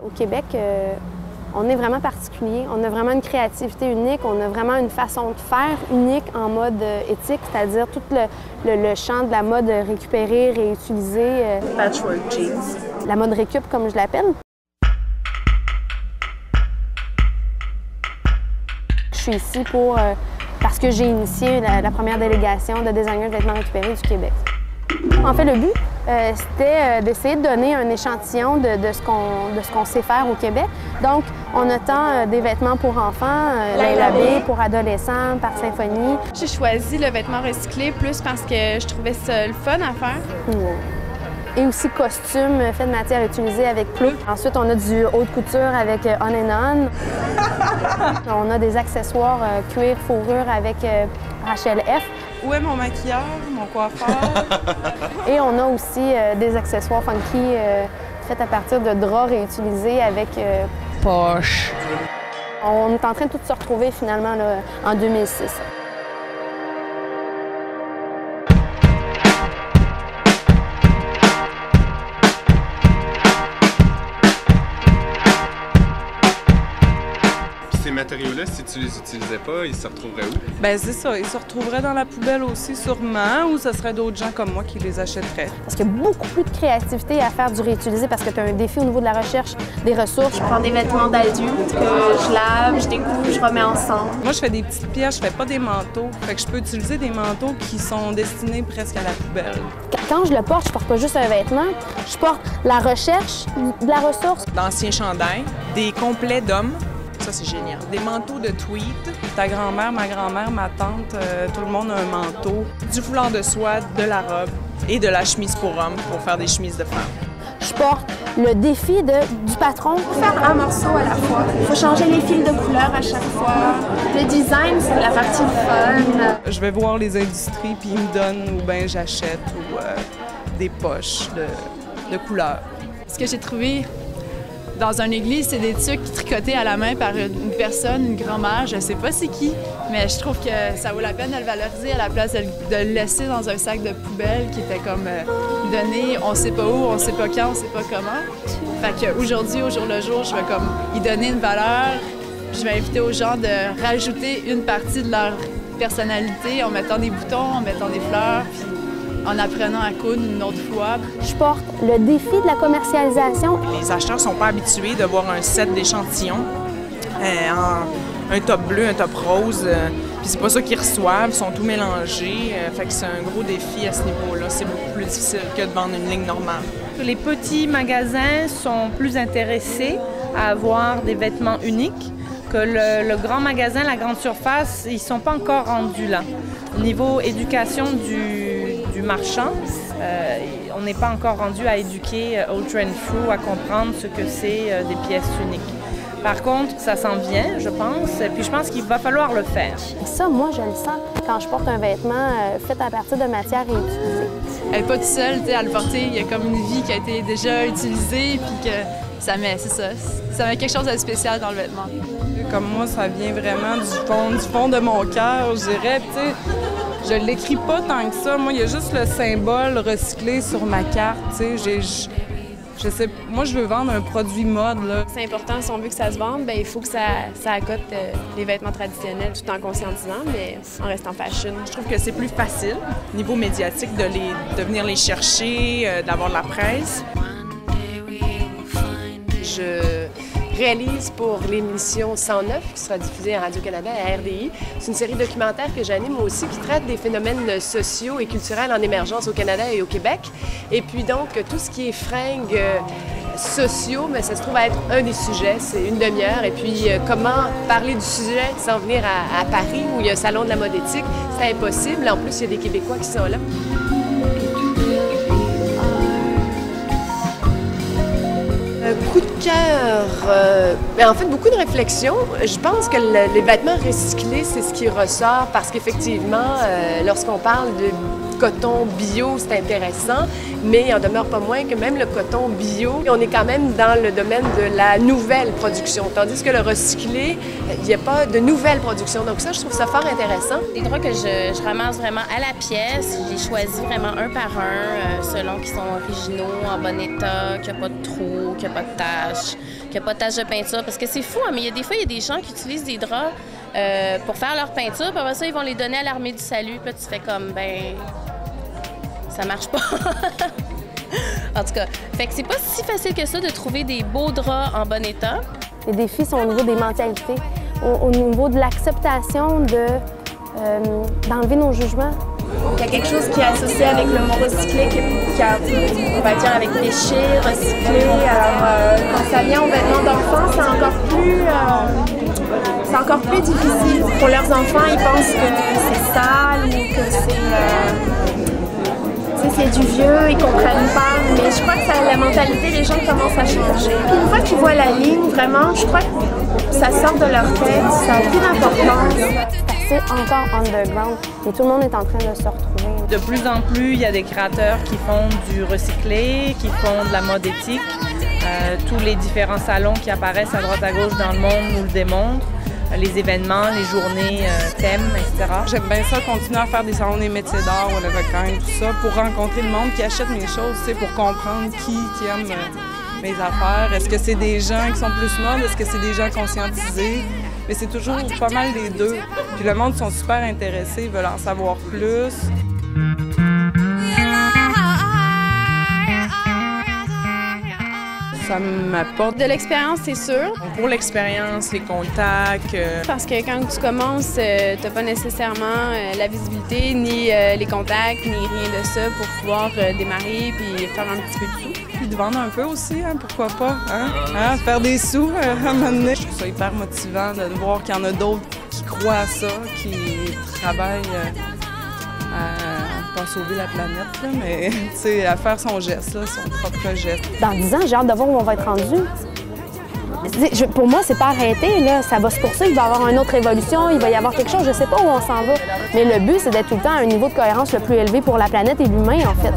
Au Québec, on est vraiment particulier. On a vraiment une créativité unique. On a vraiment une façon de faire unique en mode éthique, c'est-à-dire tout le champ de la mode récupérée, réutilisée. Patchwork jeans. La mode récup, comme je l'appelle. Je suis ici parce que j'ai initié la première délégation de designers de vêtements récupérés du Québec. En fait, le but, c'était d'essayer de donner un échantillon de ce qu'on sait faire au Québec. Donc, on a tant des vêtements pour enfants, Laila B, pour adolescents, par Symphonie. J'ai choisi le vêtement recyclé plus parce que je trouvais ça le fun à faire. Et aussi costumes faits de matière utilisée avec Plouc. Ensuite, on a du haute couture avec On and On. On a des accessoires cuir, fourrure avec Rachel F. Où est mon maquilleur, mon coiffeur? Et on a aussi des accessoires funky faits à partir de draps réutilisés avec Poche. On est en train de tout se retrouver finalement là, en 2006. Ces matériaux-là, si tu les utilisais pas, ils se retrouveraient où? Ben c'est ça, ils se retrouveraient dans la poubelle aussi sûrement, ou ce serait d'autres gens comme moi qui les achèteraient. Parce qu'il y a beaucoup plus de créativité à faire du réutilisé parce que tu as un défi au niveau de la recherche des ressources. Je prends des vêtements d'adultes que je lave, je découpe, je remets ensemble. Moi, je fais des petites pièces, je fais pas des manteaux. Fait que je peux utiliser des manteaux qui sont destinés presque à la poubelle. Quand je le porte, je porte pas juste un vêtement, je porte la recherche de la ressource. D'anciens chandails, des complets d'hommes. Ça, c'est génial. Des manteaux de tweed. Ta grand-mère, ma grand-mère, ma tante, tout le monde a un manteau. Du foulard de soie, de la robe et de la chemise pour hommes pour faire des chemises de femmes. Je porte le défi du patron. Faire un morceau à la fois. Il faut changer les fils de couleur à chaque fois. Le design, c'est la partie fun. Je vais voir les industries puis ils me donnent ou bien j'achète ou des poches de couleurs. Ce que j'ai trouvé dans une église, c'est des tucs tricotés à la main par une personne, une grand-mère, je sais pas c'est qui, mais je trouve que ça vaut la peine de le valoriser à la place de le laisser dans un sac de poubelle qui était comme donné, on sait pas où, on sait pas quand, on sait pas comment. Fait qu'aujourd'hui, au jour le jour, je vais comme y donner une valeur. Je vais inviter aux gens de rajouter une partie de leur personnalité en mettant des boutons, en mettant des fleurs, puis en apprenant à coudre une autre fois. Je porte le défi de la commercialisation. Les acheteurs sont pas habitués de voir un set d'échantillons, un top bleu, un top rose, puis c'est pas ça qu'ils reçoivent, ils sont tout mélangés, fait que c'est un gros défi à ce niveau-là. C'est beaucoup plus difficile que de vendre une ligne normale. Les petits magasins sont plus intéressés à avoir des vêtements uniques que le grand magasin, la grande surface, ils sont pas encore rendus là. Au niveau éducation du marchand, on n'est pas encore rendu à éduquer Ultra and Through à comprendre ce que c'est des pièces uniques. Par contre, ça s'en vient, je pense, et puis je pense qu'il va falloir le faire. Et ça, moi, je le sens quand je porte un vêtement fait à partir de matière réutilisée. Elle n'est pas toute seule à le porter, il y a comme une vie qui a été déjà utilisée, puis que ça met quelque chose de spécial dans le vêtement. Comme moi, ça vient vraiment du fond de mon cœur, je dirais. Je l'écris pas tant que ça. Moi, il y a juste le symbole recyclé sur ma carte. Je sais, moi, je veux vendre un produit mode. Là. C'est important, si on veut que ça se vende, bien, il faut que ça accote les vêtements traditionnels tout en conscientisant, mais en restant fashion. Je trouve que c'est plus facile, niveau médiatique, de venir les chercher, d'avoir de la presse. Je réalise pour l'émission 109 qui sera diffusée à Radio-Canada et à RDI. C'est une série documentaire que j'anime aussi qui traite des phénomènes sociaux et culturels en émergence au Canada et au Québec. Et puis donc, tout ce qui est fringues sociaux, mais ça se trouve à être un des sujets. C'est une demi-heure. Et puis, comment parler du sujet sans venir à Paris où il y a un salon de la mode éthique, c'est impossible. En plus, il y a des Québécois qui sont là. Coup de cœur, en fait, beaucoup de réflexions. Je pense que les vêtements recyclés, c'est ce qui ressort parce qu'effectivement, lorsqu'on parle de coton bio, c'est intéressant, mais il en demeure pas moins que même le coton bio, on est quand même dans le domaine de la nouvelle production, tandis que le recyclé, il n'y a pas de nouvelle production. Donc ça, je trouve ça fort intéressant. Des draps que je ramasse vraiment à la pièce, je les choisis vraiment un par un, selon qu'ils sont originaux, en bon état, qu'il n'y a pas de trous. trous, qu'il n'y a pas de taches, qu'il n'y a pas de taches de peinture. Parce que c'est fou, hein, mais des fois, il y a des gens qui utilisent des draps pour faire leur peinture, puis après ça, ils vont les donner à l'Armée du Salut, puis là, tu fais comme, ben, ça marche pas. En tout cas, fait que c'est pas si facile que ça de trouver des beaux draps en bon état. Les défis sont au niveau des mentalités, au niveau de l'acceptation d'enlever nos jugements. Il y a quelque chose qui est associé avec le mot recyclé, on va dire avec déchets, recyclés. Alors, quand ça vient aux vêtements d'enfants, c'est encore plus difficile. Pour leurs enfants, ils pensent que c'est sale ou que c'est du vieux, ils comprennent pas. Mais je crois que la mentalité des gens commence à changer. Puis une fois qu'ils voient la ligne, vraiment, je crois que ça sort de leur tête, ça a plus d'importance. C'est encore underground et tout le monde est en train de se retrouver. De plus en plus, il y a des créateurs qui font du recyclé, qui font de la mode éthique. Tous les différents salons qui apparaissent à droite à gauche dans le monde nous le démontrent. Les événements, les journées, thèmes, etc. J'aime bien ça, continuer à faire des salons des métiers d'art, tout ça, pour rencontrer le monde qui achète mes choses, pour comprendre qui aime mes affaires. Est-ce que c'est des gens qui sont plus mode? Est-ce que c'est des gens conscientisés? Mais c'est toujours pas mal des deux. Puis le monde sont super intéressés, ils veulent en savoir plus. Ça m'apporte de l'expérience, c'est sûr. Pour l'expérience, les contacts. Parce que quand tu commences, tu n'as pas nécessairement la visibilité, ni les contacts, ni rien de ça pour pouvoir démarrer puis faire un petit peu de sous. Puis de vendre un peu aussi, hein, pourquoi pas, hein? Faire des sous à un moment donné. Je trouve ça hyper motivant de voir qu'il y en a d'autres qui croient à ça, qui travaillent à pas sauver la planète, là, mais à faire son geste, là, son propre geste. Dans 10 ans, j'ai hâte de voir où on va être rendu. Pour moi, c'est pas arrêté, là. Ça va se poursuivre, il va y avoir une autre évolution, il va y avoir quelque chose, je sais pas où on s'en va. Mais le but, c'est d'être tout le temps à un niveau de cohérence le plus élevé pour la planète et l'humain, en fait.